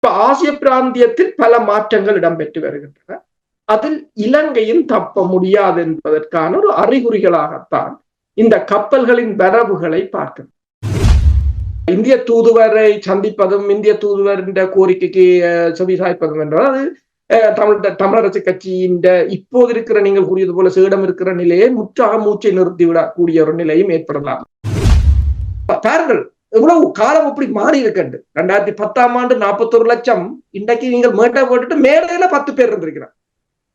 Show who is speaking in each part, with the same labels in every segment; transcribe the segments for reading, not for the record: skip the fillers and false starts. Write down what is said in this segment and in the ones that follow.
Speaker 1: இப்ப ஆசிய பிராந்தியத்தில் பல மாற்றங்கள் இடம்பெற்று வருகின்றன. அதில் இலங்கையும் தப்ப முடியாது என்பதற்கான ஒரு அறிகுறிகளாகத்தான் இந்த கப்பல்களின் வரவுகளை பார்க்கணும். இந்திய தூதுவரை சந்திப்பதும் இந்திய தூதுவரின் கோரிக்கைக்கு செவிசாய்ப்பதும் என்றால் அது தமிழரசு கட்சியின் இப்போது இருக்கிற நீங்கள் கூறியது போல சேடம் இருக்கிற நிலையை முற்றாக மூச்சை நிறுத்திவிடக்கூடிய ஒரு நிலையும் ஏற்படலாம். பாருங்கள் எவ்வளவு காலம் அப்படி மாறி இருக்கண்டு. 2010ஆம் ஆண்டு 41 லட்சம், இன்றைக்கு நீங்கள் மேட்டை போட்டுட்டு மேடையில 10 பேர் இருந்திருக்கிறார்.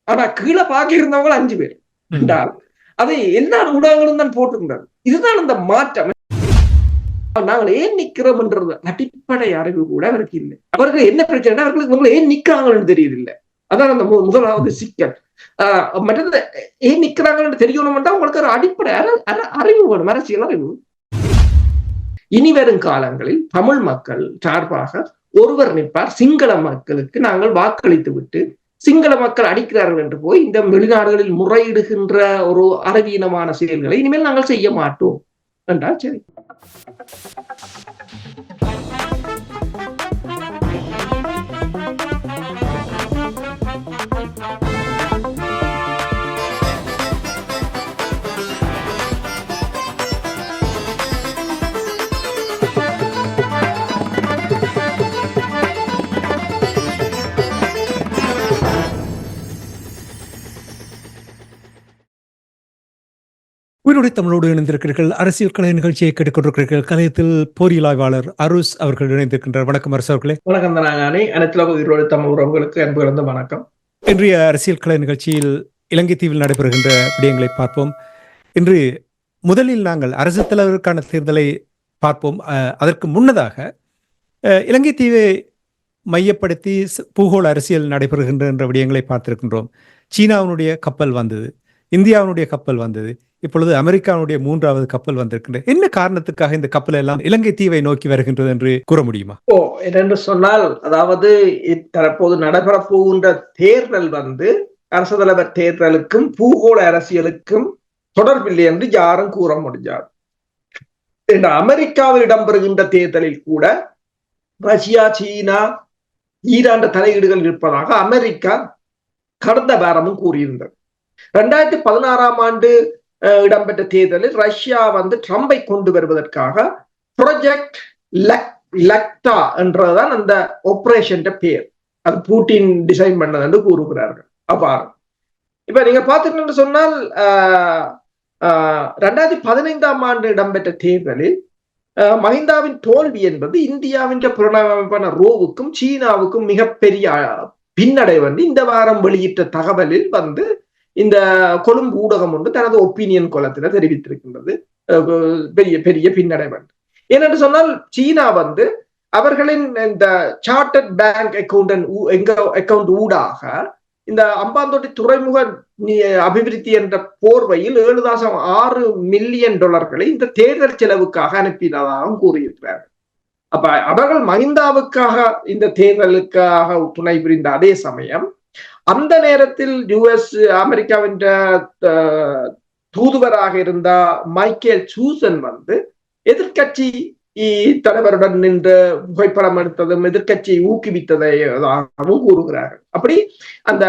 Speaker 1: ஆனா கீழே பாக்கி இருந்தவங்க 5 பேர் என்றால் அதை எல்லா ஊடகங்களும் தான் போட்டிருந்தார். இதுதான் அந்த மாற்றம். நாங்கள் ஏன் நிக்கிறோம் என்றது அடிப்படை அறிவு கூட அவருக்கு இல்லை. அவர்கள் என்ன பிரச்சனை, அவர்களுக்கு இவங்களை ஏன் நிக்கிறாங்கன்னு தெரியுது இல்லை. அதான் அந்த முதலாவது சிக்கல். மற்றது ஏன் நிக்கிறாங்கன்னு தெரியணும்னா உங்களுக்கு ஒரு அடிப்படை அறிவு வேணும், அரசியல் அறிவு. இனி வரும் காலங்களில் தமிழ் மக்கள் சார்பாக ஒருவர் நிற்பார், சிங்கள மக்களுக்கு நாங்கள் வாக்களித்து விட்டு சிங்கள மக்கள் அடிக்கிறார்கள் என்று போய் இந்த வெளிநாடுகளில் முறையிடுகின்ற ஒரு அறிவீனமான செயல்களை இனிமேல் நாங்கள் செய்ய மாட்டோம் என்றால் சரி.
Speaker 2: உயிரோடு தமிழோடு இணைந்திருக்கிறீர்கள். அரசியல் கலை நிகழ்ச்சியை கேட்டுக்கொண்டிருக்கிறீர்கள். கலையத்தில் பொறியியலாளர் அருஸ் அவர்கள் இணைந்திருக்கின்றார். வணக்கம் அரசு அவர்களே.
Speaker 1: வணக்கம் தனாகானி. அனைத்து உயிரோடு தமிழ் உறவுகளுக்கு அன்பு கலந்த வணக்கம்.
Speaker 2: இன்றைய அரசியல் கலை நிகழ்ச்சியில் இலங்கை தீவில் நடைபெறுகின்ற விடயங்களை பார்ப்போம். இன்று முதலில் நாங்கள் அரசு தலைவருக்கான தேர்தலை பார்ப்போம். அதற்கு முன்னதாக இலங்கை தீவை மையப்படுத்தி பூகோள அரசியல் நடைபெறுகின்ற விடயங்களை பார்த்திருக்கின்றோம். சீனாவினுடைய கப்பல் வந்தது, இந்தியாவினுடைய கப்பல் வந்தது, இப்பொழுது அமெரிக்காவுடைய 3வது கப்பல் வந்திருக்கின்ற. என்ன காரணத்துக்காக இந்த கப்பல் எல்லாம் இலங்கை தீவை நோக்கி வருகின்றது என்று கூற முடியுமா?
Speaker 1: என்னென்று சொன்னால், அதாவது தற்போது நடைபெற போகின்ற தேர்தல் அரசு தலைவர் தேர்தலுக்கும் பூகோள அரசியலுக்கும் தொடர்பில்லை என்று யாரும் கூற முடியாது. அமெரிக்காவில் இடம்பெறுகின்ற தேர்தலில் கூட ரஷ்யா, சீனா, ஈரான் தலையீடுகள் இருப்பதாக அமெரிக்கா கடந்த வாரமும் கூறியிருந்தது. 2016ஆம் ஆண்டு இடம்பெற்ற தேர்தலில் ரஷ்யா ட்ரம்பை கொண்டு வருவதற்காக ப்ராஜெக்ட் லக்டா என்றதான் அந்த ஆபரேஷன் பேர். அது பூட்டின் டிசைன் பண்ணது என்று கூறுகிறார்கள். அவ்வாறு இப்ப நீங்க பாத்தீங்கன்னு சொன்னால் 2015ஆம் ஆண்டு இடம்பெற்ற தேர்தலில் மஹிந்தாவின் தோல்வி என்பது இந்தியாவின் புலனமைப்பான ரோவுக்கும் சீனாவுக்கும் மிகப்பெரிய பின்னடைவு இந்த வாரம் வெளியிட்ட தகவலில் இந்த கொழும்பு ஊடகம் ஒன்று தனது ஒப்பீனியன் கோலத்தில் தெரிவித்திருக்கின்றது. பெரிய பெரிய பின்னடைவு. ஏனென்று சொன்னால் சீனா அவர்களின் இந்த சார்ட்டர்ட் பேங்க் அக்கவுண்ட் ஊடாக இந்த அம்பாந்தோட்டை துறைமுக அபிவிருத்தி என்ற போர்வையில் 7.6 மில்லியன் டாலர்களை இந்த தேர்தல் செலவுக்காக அனுப்பினதாகவும் கூறியிருக்கிறார்கள். அப்ப அவர்கள் மஹிந்தாவுக்காக இந்த தேர்தலுக்காக துணை புரிந்த அதே சமயம் அந்த நேரத்தில் யுஎஸ் அமெரிக்காவின் தூதுவராக இருந்த மைக்கேல் சூசன் எதிர்கட்சி தலைவருடன் நின்று புகைப்படம் எடுத்ததும் எதிர்கட்சியை ஊக்குவித்ததாகவும் கூறுகிறார்கள். அப்படி அந்த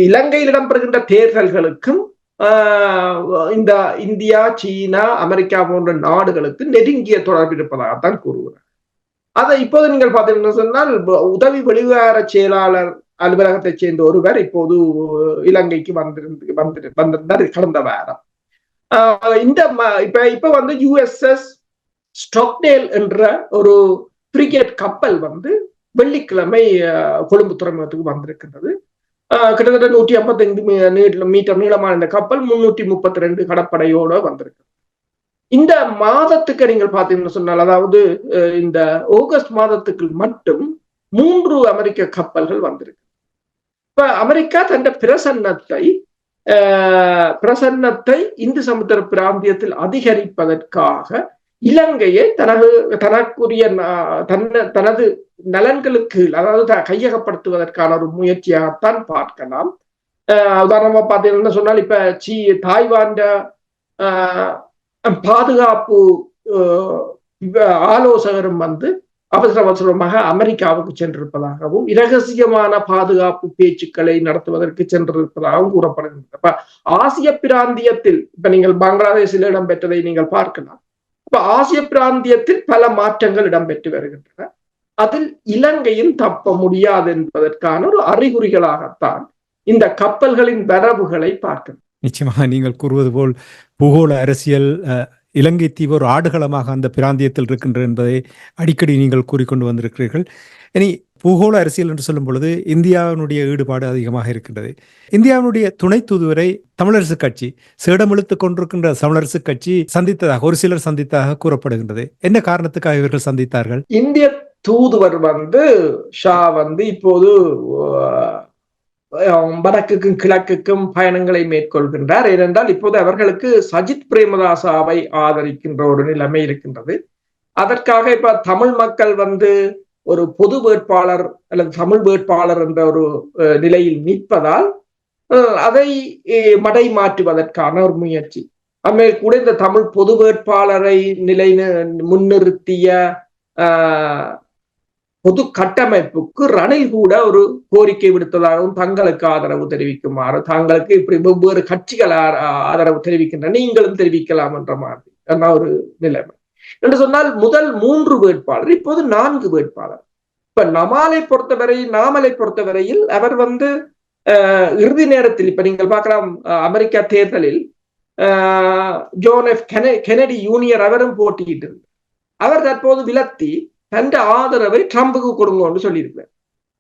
Speaker 1: இலங்கையில் இடம்பெறுகின்ற தேர்தல்களுக்கும் இந்த இந்தியா, சீனா, அமெரிக்கா போன்ற நாடுகளுக்கு நெருங்கிய தொடர்பு இருப்பதாகத்தான் கூறுகிறார். அதை இப்போது நீங்கள் பார்த்தீங்கன்னா சொன்னால் உதவி வெளிவிவகார செயலாளர் அலுவலகத்தைச் சேர்ந்த ஒருவர் இப்போது இலங்கைக்கு வந்திருந்தார் கடந்த வாரம். இப்ப யுஎஸ்எஸ் ஸ்டாக்டேல் என்ற ஒரு பிரிகேட் கப்பல் வெள்ளிக்கிழமை கொழும்பு துறைமுகத்துக்கு வந்திருக்கின்றது. கிட்டத்தட்ட 155 மீட்டர் நீளமான இந்த கப்பல் 332 கடற்படையோட வந்திருக்கு. இந்த மாதத்துக்கு நீங்கள் பார்த்தீங்கன்னு சொன்னால், அதாவது இந்த ஆகஸ்ட் மாதத்துக்கு மட்டும் 3 அமெரிக்க கப்பல்கள் வந்திருக்கு. இப்ப அமெரிக்கா தன் பிரசன்னத்தை இந்து சமுத்திர பிராந்தியத்தில் அதிகரிப்பதற்காக இலங்கையை தனக்குரிய தனது நலன்களுக்கு, அதாவது கையகப்படுத்துவதற்கான ஒரு முயற்சியாகத்தான் பார்க்கலாம். உதாரணமா பார்த்தீங்கன்னா சொன்னால், இப்ப தாய்வான் பாதுகாப்பு ஆலோசகரும் அவசர அவசரமாக அமெரிக்காவுக்கு சென்றிருப்பதாகவும் இரகசியமான பாதுகாப்பு பேச்சுக்களை நடத்துவதற்கு சென்றிருப்பதாகவும் கூறப்படுகின்றது. அப்ப ஆசிய பிராந்தியத்தில் இப்ப நீங்கள் பங்களாதேஷில் இடம்பெற்றதை நீங்கள் பார்க்கலாம். இப்ப ஆசிய பிராந்தியத்தில் பல மாற்றங்கள் இடம்பெற்று வருகின்றன. அதில் இலங்கையும் தப்ப முடியாது என்பதற்கான ஒரு அறிகுறிகளாகத்தான் இந்த கப்பல்களின் வரவுகளை பார்க்கணும்.
Speaker 2: நிச்சயமாக நீங்கள் கூறுவது போல் பூகோள அரசியல் இலங்கை தீவு ஒரு ஆடுகளமாக அந்த பிராந்தியத்தில் இருக்கின்றது என்பதை அடிக்கடி நீங்கள் கூறிக்கொண்டு வந்திருக்கிறீர்கள். இனி பூகோள அரசியல் என்று சொல்லும் பொழுது இந்தியாவினுடைய ஈடுபாடு அதிகமாக இருக்கின்றது. இந்தியாவினுடைய துணை தூதுவரை தமிழரசு கட்சி சேடமிழுத்துக் கொண்டிருக்கின்ற தமிழரசு கட்சி சந்தித்ததாக ஒரு சிலர் சந்தித்ததாக கூறப்படுகின்றது. என்ன காரணத்துக்காக இவர்கள் சந்தித்தார்கள்?
Speaker 1: இந்திய தூதுவர் ஷா இப்போது வடக்குக்கும் கிழக்குக்கும் பயணங்களை மேற்கொள்கின்றார். ஏனென்றால் இப்போது அவர்களுக்கு சஜித் பிரேமதாசாவை ஆதரிக்கின்ற ஒரு நிலைமை இருக்கின்றது. அதற்காக இப்ப தமிழ் மக்கள் ஒரு பொது வேட்பாளர் அல்லது தமிழ் வேட்பாளர் என்ற ஒரு நிலையில் நிற்பதால் அதை மடை மாற்றுவதற்கான ஒரு முயற்சி. அம்மையில் கூட இந்த தமிழ் பொது வேட்பாளரை முன்னிறுத்திய பொது கட்டமைப்புக்கு ரணில் கூட ஒரு கோரிக்கை விடுத்ததாகவும் தங்களுக்கு ஆதரவு தெரிவிக்குமாறு, தாங்களுக்கு இப்படி வெவ்வேறு கட்சிகள் ஆதரவு தெரிவிக்கின்றன, நீங்களும் தெரிவிக்கலாம் என்ற மாதிரி ஒரு நிலைமை என்று சொன்னால் முதல் 3 வேட்பாளர் இப்போது 4 வேட்பாளர். இப்ப நாமலை பொறுத்தவரையில் அவர் இறுதி நேரத்தில் இப்ப நீங்கள் பார்க்கலாம் அமெரிக்கா தேர்தலில் ஜோன் எஃப் கெனடி ஜூனியர் அவரும் போட்டியிட்டு இருந்தார். அவர் தற்போது விலத்தி தன் ஆதரவை ட்ரம்புக்கு கொடுங்கன்னு சொல்லியிருக்கிறார்.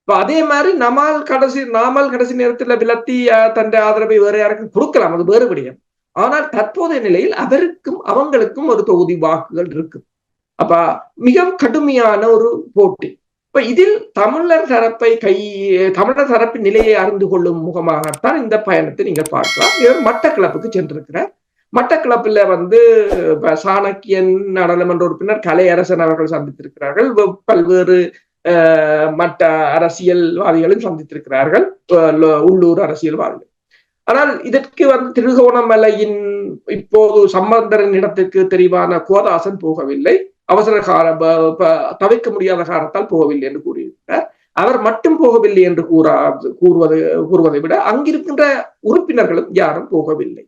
Speaker 1: இப்ப அதே மாதிரி நாமல் கடைசி நேரத்தில் விலத்தி தன் ஆதரவை வேற யாருக்கும் கொடுக்கலாம், அது வேறு விடயம். ஆனால் தற்போதைய நிலையில் அவங்களுக்கும் ஒரு தொகுதி வாக்குகள் இருக்கு. அப்ப மிக கடுமையான ஒரு போட்டி. இப்ப இதில் தமிழர் தரப்பின் நிலையை அறிந்து கொள்ளும் முகமாகத்தான் இந்த பயணத்தை நீங்கள் பார்க்கலாம். இவர் மட்டக்களப்புக்கு சென்றிருக்கிறார். மட்டக்களப்பில் சாணக்கியன் நாடாளுமன்ற உறுப்பினர் கலையரசன் அவர்கள் சந்தித்திருக்கிறார்கள். பல்வேறு மற்ற அரசியல்வாதிகளும் சந்தித்திருக்கிறார்கள், உள்ளூர் அரசியல்வாதிகள். ஆனால் இதற்கு திருகோணமலையின் இப்போது சம்பந்தரின் இடத்திற்கு தெரிவான கோதாசன் போகவில்லை, அவசர தவிர்க்க முடியாத காரணத்தால் போகவில்லை என்று கூறியிருக்கிறார். அவர் மட்டும் போகவில்லை என்று கூறுவதை விட அங்கிருக்கின்ற உறுப்பினர்களும் யாரும் போகவில்லை.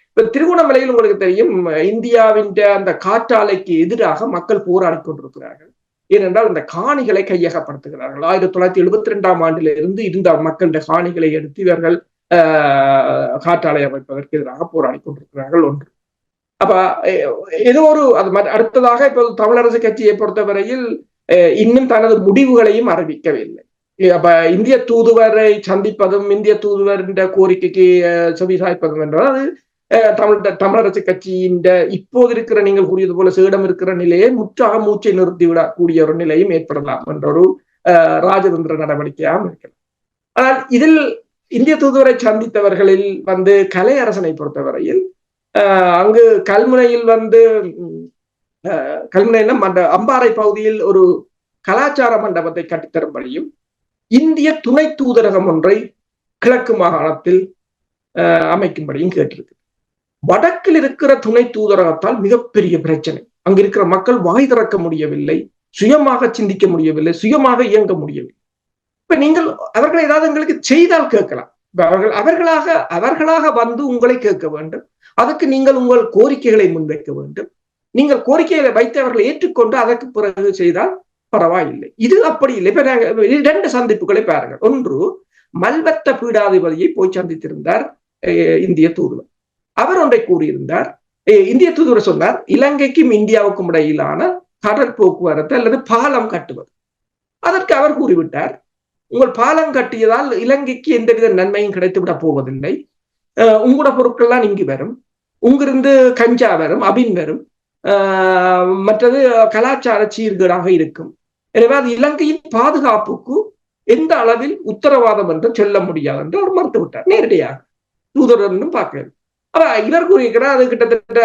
Speaker 1: இப்ப திருகோணமலையில் உங்களுக்கு தெரியும், இந்தியாவின் அந்த காற்றாலைக்கு எதிராக மக்கள் போராடி கொண்டிருக்கிறார்கள். ஏனென்றால் இந்த காணிகளை கையகப்படுத்துகிறார்கள். 1972ஆம் ஆண்டிலிருந்து இருந்த மக்களுடைய காணிகளை எடுத்து இவர்கள் காற்றாலை அமைப்பதற்கு எதிராக போராடி கொண்டிருக்கிறார்கள். ஒன்று. அப்ப ஏதோ அடுத்ததாக இப்போது தமிழரசு கட்சியை பொறுத்தவரையில் இன்னும் தனது முடிவுகளையும் அறிவிக்கவில்லை. அப்ப இந்திய தூதுவரை சந்திப்பதும் இந்திய தூதுவரின் கோரிக்கைக்கு செவிசாய்ப்பதும் என்றால் அது தமிழரசு கட்சியின் இப்போது இருக்கிற நீங்கள் கூறியது போல சேடம் இருக்கிற நிலையை முற்றாக மூச்சை நிறுத்திவிடக்கூடிய ஒரு நிலையும் ஏற்படலாம் என்ற ஒரு ராஜதந்திர நடவடிக்கையாகவும் இருக்கலாம். ஆனால் இதில் இந்திய தூதுவரை சந்தித்தவர்களில் கலையரசனை பொறுத்தவரையில் அங்கு கல்முனையில் அம்பாறை பகுதியில் ஒரு கலாச்சார மண்டபத்தை கட்டித்தரும்படியும் இந்திய துணை தூதரகம் ஒன்றை கிழக்கு மாகாணத்தில் அமைக்கும்படியும் கேட்டிருக்கு. வடக்கில் இருக்கிற துணை தூதரகத்தால் மிகப்பெரிய பிரச்சனை. அங்க இருக்கிற மக்கள் வாய் திறக்க முடியவில்லை, சுயமாக சிந்திக்க முடியவில்லை, சுயமாக இயங்க முடியவில்லை. இப்ப நீங்கள் அவர்கள் ஏதாவது எங்களுக்கு செய்தால் கேட்கலாம். அவர்களாக உங்களை கேட்க வேண்டும். அதுக்கு நீங்கள் உங்கள் கோரிக்கைகளை முன்வைக்க வேண்டும். நீங்கள் கோரிக்கைகளை வைத்து அவர்களை ஏற்றுக்கொண்டு அதற்கு பிறகு செய்தால் பரவாயில்லை. இது அப்படி இல்லை. இப்ப 2 சந்திப்புகளை பாருங்கள். ஒன்று, மல்வத்த பீடாதிபதியை போய் சந்தித்திருந்தார் இந்திய தூதுவர். அவர் ஒன்றை கூறியிருந்தார். இந்திய தூதுவர் சொன்னார், இலங்கைக்கும் இந்தியாவுக்கும் இடையிலான கடல் போக்குவரத்து அல்லது பாலம் கட்டுவது. அதற்கு அவர் கூறிவிட்டார், உங்கள் பாலம் கட்டியதால் இலங்கைக்கு எந்தவித நன்மையும் கிடைத்துவிட போவதில்லை. உங்களோட பொருட்கள்லாம் இங்கு வரும், உங்கிருந்து கஞ்சா வரும், அபின் வரும், மற்றது கலாச்சார சீர்கேடாக இருக்கும். எனவே அது இலங்கையின் பாதுகாப்புக்கு எந்த அளவில் உத்தரவாதம் என்று சொல்ல முடியாது என்று அவர் மறுத்து விட்டார். நேரடியாக தூதரனும் பார்க்கிறது. அப்ப இவர் கூறியிருக்கிறார், அது கிட்டத்தட்ட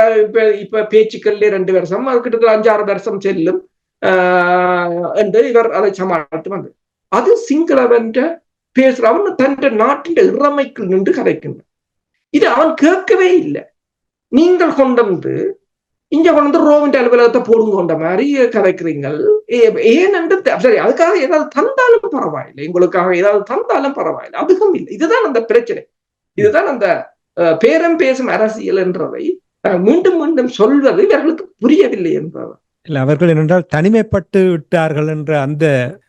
Speaker 1: இப்ப பேச்சுக்கள் 2 வருஷம், அது கிட்டத்தட்ட 5-6 வருஷம் செல்லும் என்று இவர் அதை சமாளித்து வந்தது. அது சிங்களவன் பேசுற அவன் தன் நாட்டின் இறமைக்குள் நின்று கதைக்கின்றான். இது அவன் கேட்கவே இல்லை. நீங்கள் கொண்டு இங்க கொண்டு ரோவின் அலுவலகத்தை போடுங்கன்ற மாதிரி கதைக்கிறீங்கள். ஏனென்று சரி, அதுக்காக ஏதாவது தந்தாலும் பரவாயில்லை, உங்களுக்காக ஏதாவது தந்தாலும் பரவாயில்லை, அதுவும் இல்லை. இதுதான் அந்த பிரச்சனை. இதுதான் அந்த பேரம் பேசும் அரசியல் என்றதை மீண்டும் மீண்டும் சொல்வது இவர்களுக்கு புரியவில்லை என்பது.
Speaker 2: இல்லை, அவர்கள் என்னென்றால் தனிமைப்பட்டு விட்டார்கள் என்ற அந்த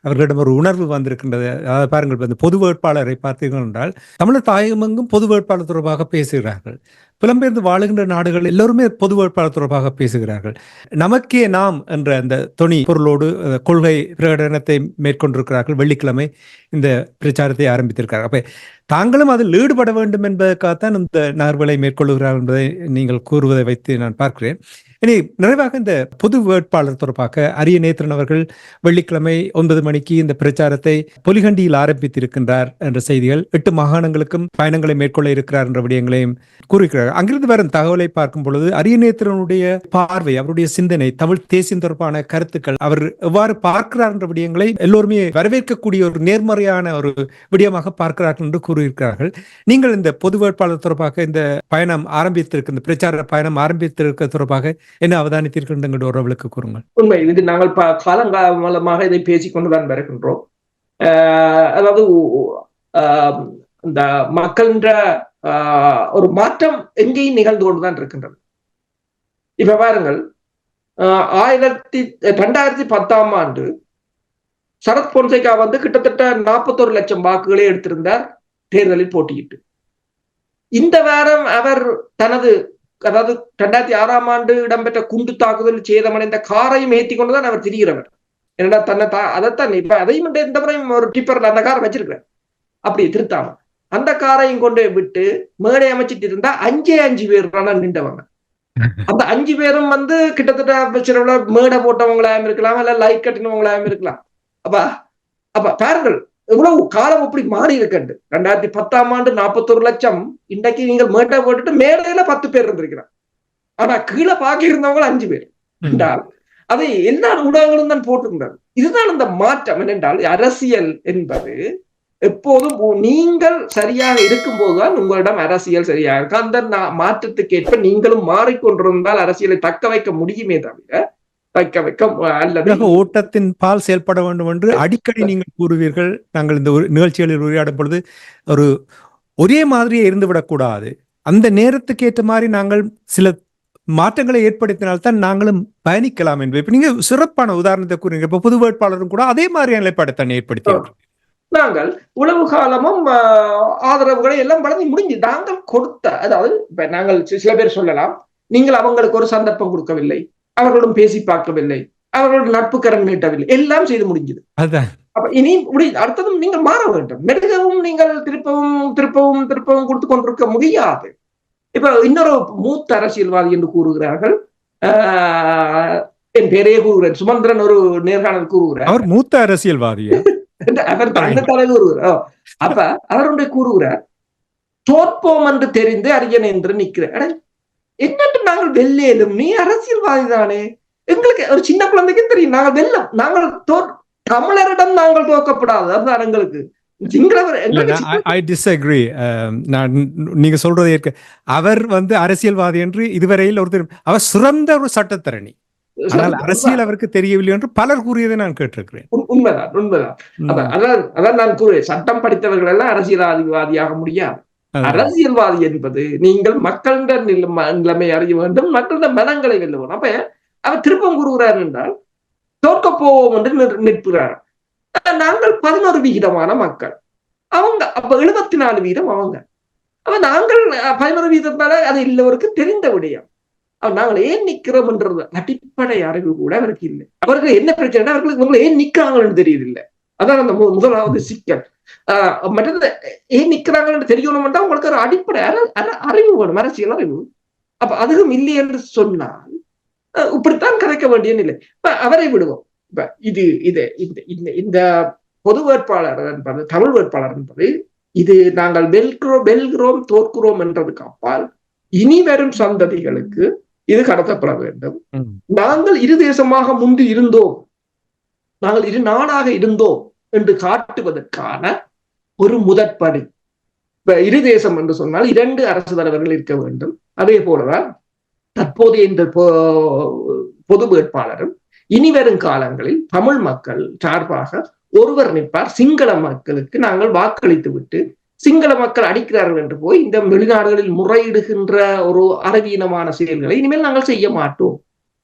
Speaker 2: அவர்களிடம் ஒரு உணர்வு வந்திருக்கின்றது. அதாவது பாருங்கள், இந்த பொது வேட்பாளரை பார்த்தீர்கள் என்றால் தமிழர் தாயகமெங்கும் பொது வேட்பாளர் தொடர்பாக பேசுகிறார்கள். புலம்பெயர்ந்து வாழுகின்ற நாடுகள் எல்லோருமே பொது வேட்பாளர் தொடர்பாக பேசுகிறார்கள். நமக்கே நாம் என்ற அந்த தொனி பொருளோடு கொள்கை பிரகடனத்தை மேற்கொண்டிருக்கிறார்கள். வெள்ளிக்கிழமை இந்த பிரச்சாரத்தை ஆரம்பித்திருக்கிறார்கள். அப்ப தாங்களும் அதில் ஈடுபட வேண்டும் என்பதற்காகத்தான் இந்த நகர்வுகளை மேற்கொள்கிறார்கள் என்பதை நீங்கள் கூறுவதை வைத்து நான் பார்க்கிறேன். இனி நிறைவாக இந்த பொது வேட்பாளர் தொடர்பாக அரியநேத்திரன் அவர்கள் வெள்ளிக்கிழமை 9 மணிக்கு இந்த பிரச்சாரத்தை பொலிகண்டியில் ஆரம்பித்திருக்கின்றார் என்ற செய்திகள், 8 மாகாணங்களுக்கும் பயணங்களை மேற்கொள்ள இருக்கிறார் என்ற விடயங்களையும் கூறுகிறார். அங்கிருந்து வரும் தகவலை பார்க்கும் பொழுது அரியநேத்திரனுடைய பார்வை, அவருடைய சிந்தனை, தமிழ் தேசியம் தொடர்பான கருத்துக்கள், அவர் எவ்வாறு பார்க்கிறார் என்ற விடயங்களை எல்லோருமே வரவேற்கக்கூடிய ஒரு நேர்மறையான ஒரு விடயமாக பார்க்கிறார்கள் என்று கூறியிருக்கிறார்கள். நீங்கள் இந்த பொது வேட்பாளர் தொடர்பாக இந்த பயணம் ஆரம்பித்திருக்க, இந்த பிரச்சார பயணம் ஆரம்பித்திருக்க தொடர்பாக என்ன அவதானித்தீர்கள் என்கிற உறவுகளுக்கு கூறுங்கள்.
Speaker 1: உண்மை, இது நாங்கள் காலங்காலமாக இதை பேசிக்கொண்டுதான் வருகின்றோம். அதாவது இந்த மக்கள்ன்ற ஒரு மாற்றம் எங்கேயும் நிகழ்ந்து கொண்டுதான் இருக்கின்றது. இப்ப பாருங்கள், 2010ஆம் ஆண்டு சரத் பொன்சேகா கிட்டத்தட்ட 41 லட்சம் வாக்குகளை எடுத்திருந்தார் தேர்தலில் போட்டியிட்டு. இந்த வாரம் அவர் தனது, அதாவது 2006ஆம் ஆண்டு இடம்பெற்ற குண்டு தாக்குதல் சேதமடைந்த காரையும் ஏற்றி கொண்டுதான் அவர் திரிகிறவர். என்னடா தன்னை அதைத்தான் இப்ப அதையும் இந்த முறையும் ஒரு டிப்பர்ல அந்த காரை வச்சிருக்கிறார். அப்படி திருத்தாம அந்த காரையும் கொண்டு விட்டு மேடை அமைச்சிட்டு இருந்தா 5 பேர் நின்றவங்க. அந்த 5 பேரும் கிட்டத்தட்ட மேடை போட்டவங்களாயும் இருக்கலாம், இல்ல லைட் கட்டினவங்களாயும் இருக்கலாம். அப்ப பாருங்கள் எவ்வளவு காலம் அப்படி மாறி இருக்கண்டு. 2010ஆம் ஆண்டு 41 லட்சம், இன்றைக்கு நீங்கள் மேடை போட்டுட்டு மேடையில 10 பேர் இருந்திருக்கிறார். ஆனா கீழே பாக்கி இருந்தவங்க 5 பேர் என்றால் அதை எல்லா ஊடகங்களும் தான் போட்டிருந்தார். இதுதான் இந்த மாற்றம். என்னென்றால் அரசியல் என்பது எப்போதும் நீங்கள் சரியாக இருக்கும் போதுதான் உங்களிடம் அரசியல் சரியாக இருக்கு. அந்த மாற்றத்துக்கு ஏற்ப நீங்களும் மாறிக்கொண்டிருந்தால் அரசியலை தக்க வைக்க முடியுமே தவிர தக்க வைக்க அல்லது
Speaker 2: ஓட்டத்தின் பால் செயல்பட வேண்டும் என்று அடிக்கடி நீங்கள் கூறுவீர்கள். நாங்கள் இந்த நிகழ்ச்சிகளில் உரையாடும் பொழுது ஒரே மாதிரியே இருந்துவிடக்கூடாது, அந்த நேரத்துக்கு ஏற்ற மாதிரி நாங்கள் சில மாற்றங்களை ஏற்படுத்தினால்தான் நாங்களும் பயணிக்கலாம் என்பது. இப்ப நீங்க சிறப்பான உதாரணத்தை கூறுங்க. இப்ப பொது வேட்பாளரும் கூட அதே மாதிரியான நிலைப்பாடை ஏற்படுத்தி
Speaker 1: நாங்கள் உளவு காலமும் ஆதரவுகளை எல்லாம் வழங்கி முடிஞ்சு நாங்கள் கொடுத்த, அதாவது இப்ப நாங்கள் சில பேர் சொல்லலாம், நீங்கள் அவங்களுக்கு ஒரு சந்தர்ப்பம் கொடுக்கவில்லை, அவர்களுடன் பேசி பார்க்கவில்லை, அவர்களோட நட்பு கரம் நீட்டவில்லை, எல்லாம் செய்து முடிஞ்சது. அப்ப இனி அடுத்ததும் நீங்கள் மாற வேண்டும். நெடுகவும் நீங்கள் திருப்பவும் கொடுத்து கொண்டிருக்க முடியாது. இப்ப இன்னொரு மூத்த அரசியல்வாதி என்று கூறுகிறார்கள், என் பேரையே கூறுகிறேன், சுமந்திரன் ஒரு நேர்காணல் கூறுகிறார்.
Speaker 2: அவர் மூத்த அரசியல்வாதியா?
Speaker 1: அவர் தன்னை கூறுகிறார். அப்ப அவருடைய கூறுகிறார், தோற்போம் என்று தெரிந்து அரியநேந்திரன் நிற்கிறார். என்னட்டு நாங்கள் வெல்லேலும், நீ அரசியல்வாதி தானே, எங்களுக்கு ஒரு சின்ன குழந்தைக்கும் தெரியும் நாங்கள் வெல்லம், நாங்கள் தமிழரிடம் நாங்கள் தோக்கப்படாது, அதுதான் எங்களுக்கு.
Speaker 2: நீங்க சொல்றது ஏற்க, அவர் அரசியல்வாதி என்று இதுவரையில் ஒருத்தர், அவர் சிறந்த ஒரு சட்டத்தரணி, ஆனால் அரசியல் அவருக்கு தெரியவில்லை என்று பலர் கூறியதை நான் கேட்டிருக்கிறேன்.
Speaker 1: உண்மைதான். அதான் நான் கூறுவேன், சட்டம் படித்தவர்கள் எல்லாம் அரசியல்வாதியாக முடியாது. அரசியல்வாதி என்பது நீங்கள் மக்களின் நிலைமை அறிய வேண்டும், மக்களின் மனங்களை வெல்ல வேண்டும். அப்ப அவர் திருப்பம் கூறுகிறார் என்றால் தோற்க போவோம் என்று நிற்கிறார். நாங்கள் 11% மக்கள், அவங்க அப்ப 74% அவங்க. அப்ப நாங்கள் 11% அது எல்லோருக்கும் தெரிந்த விடயம். நாங்கள் ஏன் நிக்கிறோம் என்றது அடிப்படை அறிவு கூட அவருக்கு இல்லை. அவருக்கு என்ன பிரச்சனை, அவர்களுக்கு ஏன் நிக்கிறாங்கன்னு தெரியுதில்லை. அதான் அந்த முதலாவது சிக்கல். மற்றது ஏன் நிக்கிறாங்கன்னு தெரியணும்னா உங்களுக்கு ஒரு அடிப்படை அறிவு வேணும், அரசியல் அறிவு. அப்ப அதுவும் இல்லை என்று சொன்னால் இப்படித்தான் கதைக்க வேண்டிய நிலை. அவரை விடுவோம். இப்ப இந்த பொது வேட்பாளர் என்பது, தமிழ் வேட்பாளர் என்பது, இது நாங்கள் வெல்கிறோம் தோற்கிறோம் என்றதுக்கு அப்பால் இனி வரும் சந்ததிகளுக்கு இது கடத்தப்பட வேண்டும். நாங்கள் இரு தேசமாக முந்தி இருந்தோம், நாங்கள் இரு நாடாக இருந்தோம் என்று காட்டுவதற்கான ஒரு முதற்படி. இப்ப இரு தேசம் என்று சொன்னால் 2 அரசு தலைவர்கள் இருக்க வேண்டும். அதே போலதான் தற்போதைய இந்த பொது வேட்பாளரும் இனி வரும் காலங்களில் தமிழ் மக்கள் சார்பாக ஒருவர் நிற்பார். சிங்கள மக்களுக்கு நாங்கள் வாக்களித்து விட்டு சிங்கள மக்கள் அடிக்கிறார்கள் என்று போய் இந்த வெளிநாடுகளில் முறையிடுகின்ற ஒரு அறிவீனமான செயல்களை இனிமேல் நாங்கள் செய்ய மாட்டோம்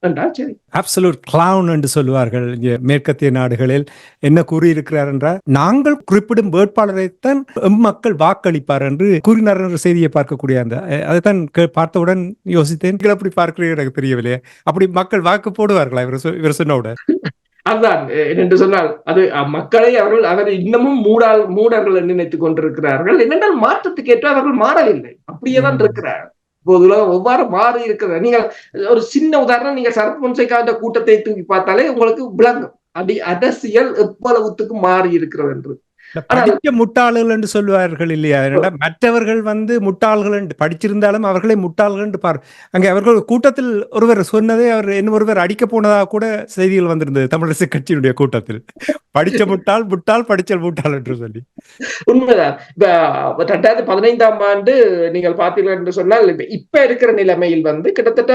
Speaker 1: என்றால் சரி.
Speaker 2: அப்சல்யூட் கிளவுன் என்று சொல்லுவார்கள் இங்கே மேற்கத்திய நாடுகளில். என்ன கூறியிருக்கிறார் என்றால், நாங்கள் குறிப்பிடும் வேட்பாளரைத்தான் மக்கள் வாக்களிப்பார் என்று கூறினார் என்ற செய்தியை பார்க்கக்கூடிய அந்த அதைத்தான் பார்த்தவுடன் யோசித்தேன். அப்படி பார்க்கிறீர்கள் எனக்கு தெரியவில்லையே. அப்படி மக்கள் வாக்கு போடுவார்களா இவர் சொன்னவுடன்?
Speaker 1: அதுதான் என்று சொன்னால் அது மக்களை அவர் இன்னமும் மூடர்கள் என்று நினைத்துக் கொண்டிருக்கிறார்கள். என்னென்றால் மாற்றத்துக்கு ஏற்ற அவர்கள் மாறவில்லை, அப்படியேதான் இருக்கிறார். இப்போது ஒவ்வாறு மாறி இருக்கிறது. நீங்கள் ஒரு சின்ன உதாரணம், நீங்க சரத் பொன்சேகா கூட்டத்தை தூக்கி பார்த்தாலே உங்களுக்கு விளங்கும் அரசியல் எவ்வளவுத்துக்கு மாறி இருக்கிறது என்று.
Speaker 2: படிக்க முட்டாள்கள் என்று சொல்லுவார்கள் இல்லையா? மற்றவர்கள் முட்டாள்கள் என்று படிச்சிருந்தாலும் அவர்களே முட்டாள்கள் என்று அங்கே அவர்கள் கூட்டத்தில் ஒருவர் சொன்னதே அவர் ஒருவர் அடிக்க போனதாக கூட செய்திகள் வந்திருந்தது தமிழரசு கட்சியினுடைய கூட்டத்தில். படிச்ச முட்டாள் முட்டாள் படிச்சல் முட்டாள் என்று சொல்லி.
Speaker 1: உண்மைதான். இப்ப 2015ஆம் ஆண்டு நீங்கள் பார்த்தீர்கள் என்று சொன்னால் இப்ப இருக்கிற நிலைமையில் கிட்டத்தட்ட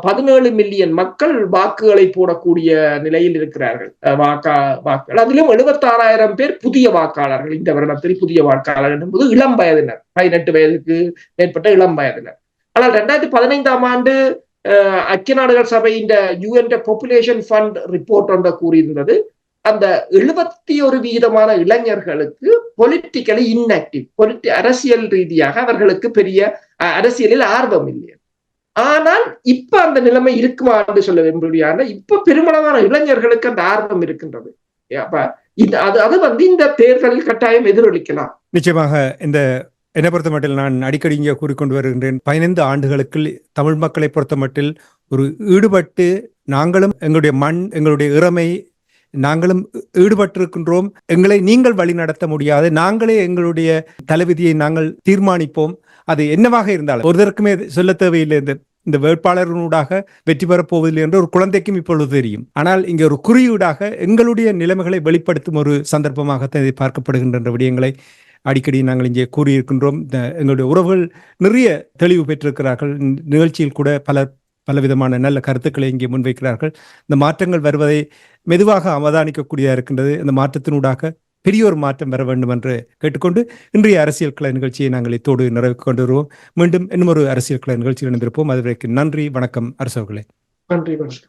Speaker 1: 17 மில்லியன் மக்கள் வாக்குகளை போடக்கூடிய நிலையில் இருக்கிறார்கள். வாக்குகள் அதிலும் 76,000 பேர் புதிய வாக்காளர்கள். இந்த வருடத்தில் புதிய வாக்காளர் என்பது இளம் வயதினர், 18 வயதுக்கு மேற்பட்ட இளம் வயதினர். ஆனால் 2015ஆம் ஆண்டு ஐக்கிய நாடுகள் சபை இந்த UN பாப்புலேஷன் ஃபண்ட் ரிப்போர்ட் ஒன்றை கூறியிருந்தது. அந்த 71% இளைஞர்களுக்கு பொலிட்டிக்கலி இன்ஆக்டிவ், அரசியல் ரீதியாக அவர்களுக்கு பெரிய அரசியலில் ஆர்வம் இல்லை. ஆனால் இப்ப அந்த நிலைமை இருக்குமா என்று சொல்ல முடியாது. இப்ப பெருமளவான இளைஞர்களுக்கு அந்த ஆர்வம் இருக்கின்றது. அது இந்த தேர்தலில் கட்டாயம் எதிரொலிக்கலாம்.
Speaker 2: நிச்சயமாக. என்னை பொறுத்த மட்டில் நான் அடிக்கடி இங்கே கூறிக்கொண்டு வருகின்றேன், 15 ஆண்டுகளுக்கு தமிழ் மக்களை பொறுத்த மட்டில் ஒரு ஈடுபட்டு நாங்களும் எங்களுடைய மண், எங்களுடைய இறமை நாங்களும் ஈடுபட்டிருக்கின்றோம். எங்களை நீங்கள் வழி நடத்த முடியாது, நாங்களே எங்களுடைய தலைவிதியை நாங்கள் தீர்மானிப்போம். அது என்னவாக இருந்தாலும் ஒருத்தருக்குமே சொல்ல தேவையில்லை. இந்த வேட்பாளர்களூடாக வெற்றி பெறப் போவதில்லை என்று ஒரு குழந்தைக்கும் இப்பொழுது தெரியும். ஆனால் இங்கே ஒரு குறியீடாக எங்களுடைய நிலைமைகளை வெளிப்படுத்தும் ஒரு சந்தர்ப்பமாகத்தான் இதை பார்க்கப்படுகின்ற விடயங்களை அடிக்கடி நாங்கள் இங்கே கூறியிருக்கின்றோம். எங்களுடைய உறவுகள் நிறைய தெளிவு பெற்றிருக்கிறார்கள். நிகழ்ச்சியில் கூட பலவிதமான நல்ல கருத்துக்களை இங்கே முன்வைக்கிறார்கள். இந்த மாற்றங்கள் வருவதை மெதுவாக அவதானிக்கக்கூடியதாக இருக்கின்றது. இந்த மாற்றத்தினூடாக பெரிய ஒரு மாற்றம் வர வேண்டும் என்று கேட்டுக்கொண்டு இன்றைய அரசியல் கலை நிகழ்ச்சியை நாங்கள் இத்தோடு நிறைவு கொண்டு வருவோம். மீண்டும் இன்னும் ஒரு அரசியல் கலை நிகழ்ச்சியில் இணைந்திருப்போம். அதுவரைக்கும் நன்றி, வணக்கம் அரசர்களே.
Speaker 1: நன்றி, வணக்கம்.